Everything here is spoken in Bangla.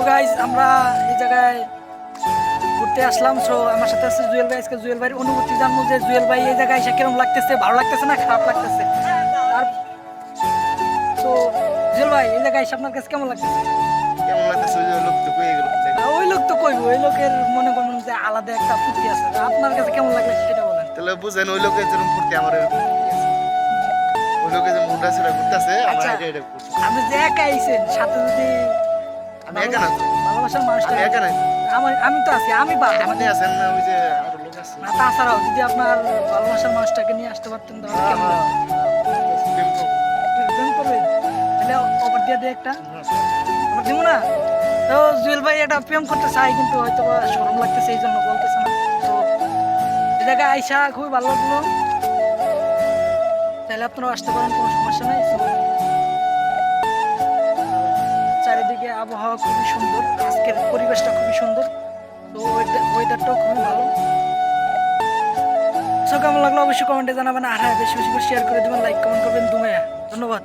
গাইস আমরা এই জায়গায় ঘুরতে আসলাম। সো আমার সাথে আছে জুয়েল ভাই। আজকে জুয়েল ভাইয়ের অনুভূতি জানবো যে জুয়েল ভাই এই জায়গায় এসে কিরকম লাগতেছে, ভালো লাগতেছে না খারাপ লাগতেছে। আর তো জুয়েল ভাই এই জায়গায় এসে আপনার কাছে কেমন লাগতেছে? কেমন লাগতেছে? ওই যে লোক তো কয়ে গেল। ওই লোক তো কইবো, ওই লোকের মনে করবেন যে আলাদা একটা ফুর্তি আছে। আপনার কাছে কেমন লাগলে সেটা বলেন। তাহলে বুঝেন ওই লোকের যেরকম ফুর্তি আমার এরকম ফুর্তি আছে। ওই লোকে যে মুন্ডা ছেড়া ঘুরতেছে আমার আচ্ছা, এটা করছে। আপনি যে একা আইছেন সাথে যদি আমি একা না তো, ভালোবাসার মানুষটা আমি একা নাই তো। আমি তো আছি, আমি বাদ আপনি আছেন না, ওই যে আরো লোক আছে। না তাছাড়াও যদি আপনার ভালোবাসার মানুষটাকে নিয়ে আসতে পারতেন তাহলে কেমন লাগতো? প্রেম করবো। প্রেম করবেন? তাহলে অফার দিয়ে দে একটা। অফার দিব না? তো জুয়েল ভাই এটা প্রেম করতে চাই কিন্তু হয়তো বা শরম লাগতেছে এই জন্য বলতেছে না। তো এই জায়গায় আইসা খুবই ভালো লাগলো। তাহলে আপনারাও আসতে পারেন, কোনো সমস্যা নেই। তো চারিদিকে আবহাওয়া খুবই সুন্দর, আজকের পরিবেশটা খুবই সুন্দর। তো ওয়েদারটাও খুবই ভালো। সো কেমন লাগলো অবশ্যই কমেন্টে জানাবেন। আর হ্যাঁ, বেশি বেশি করে শেয়ার করে দেবেন, লাইক কমেন্ট করবেন। ধন্যবাদ।